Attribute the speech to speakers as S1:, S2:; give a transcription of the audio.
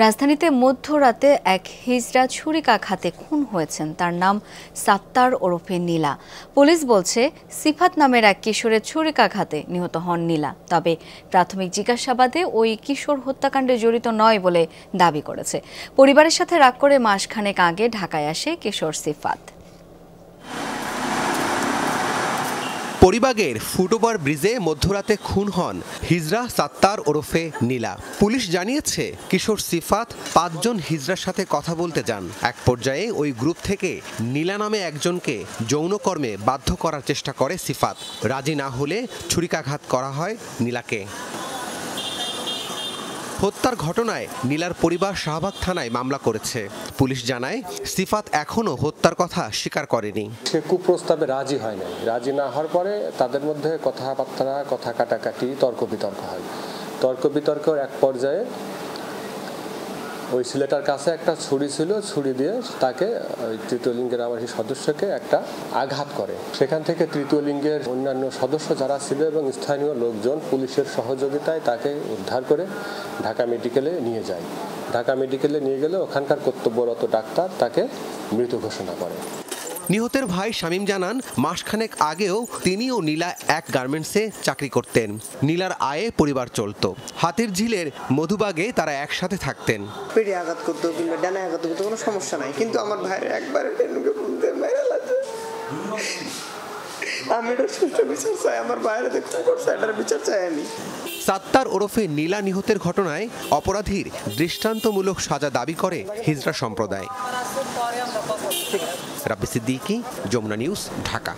S1: রাজধানীতে মধ্যরাতে এক হিজড়া ছুরিকাঘাতে খুন হয়েছেন। তার নাম সাত্তার ওরফে নীলা। পুলিশ বলছে সিফাত নামের এক কিশোরের ছুরিকাঘাতে নিহত হন নীলা। তবে প্রাথমিক জিজ্ঞাসাবাদে ওই কিশোর হত্যাকাণ্ডে জড়িত নয় বলে দাবি করেছে। পরিবারের সাথে রাগ করে মাসখানেক আগে ঢাকায় আসে কিশোর সিফাত।
S2: পরিবাগের ফুটওভার ব্রিজে মধ্যরাতে খুন হন হিজড়া সাত্তার ওরফে নীলা। পুলিশ জানিয়েছে কিশোর সিফাত ৫ জন হিজড়ার সাথে কথা বলতে যান। এক পর্যায়ে ওই গ্রুপ থেকে নীলা নামে একজনকে যৌনকর্মে বাধ্য করার চেষ্টা করে সিফাত। রাজি না হলে ছুরিকাঘাত করা হয় নীলাকে। হত্যার ঘটনায় নীলার পরিবার শাহবাগ থানায় মামলা করেছে। পুলিশ জানায় সিফাত এখনো হত্যার কথা স্বীকার করেনি।
S3: সে কুপ্রস্তাবে রাজি হয় না। রাজি না হওয়ার পরে তাদের মধ্যে কথাবার্তা, কথা কাটাকাটি, তর্ক বিতর্ক হয়। তর্ক বিতর্কের এক পর্যায়ে ওই ছেলেটার কাছে একটা ছুরি ছিল, ছুরি দিয়ে তাকে তৃতীয় লিঙ্গের আবাসী সদস্যকে একটা আঘাত করে। সেখান থেকে তৃতীয় লিঙ্গের অন্যান্য সদস্য যারা ছিল এবং স্থানীয় লোকজন পুলিশের সহযোগিতায় তাকে উদ্ধার করে ঢাকা মেডিকেলে নিয়ে যায়। ঢাকা মেডিকেলে নিয়ে গেলে ওখানকার কর্তব্যরত ডাক্তার তাকে মৃত ঘোষণা করে।
S2: নিহতের ভাই শামীম জানান, মাসখানেক আগেও তিনি ও নীলা এক গার্মেন্টসে চাকরি করতেন। নীলার আয়ে পরিবার চলত। হাতির ঝিলের মধুবাগে তারা একসাথে থাকতেন।
S4: পেটে আঘাত করতো কিংবা ডানায় আঘাত করতো কোনো সমস্যা নাই, কিন্তু আমার ভাইয়ের একবারে আমি এটা সুষ্ঠু বিচার চাই। আমার বাইরে দেখতে করছে, এটার বিচার চাই আমি।
S2: সাত্তার ওরফে নীলা নিহতের ঘটনায় অপরাধীর দৃষ্টান্তমূলক সাজা দাবি করে হিজড়া সম্প্রদায়। রাব্বি সিদ্দিকী, যমুনা নিউজ, ঢাকা।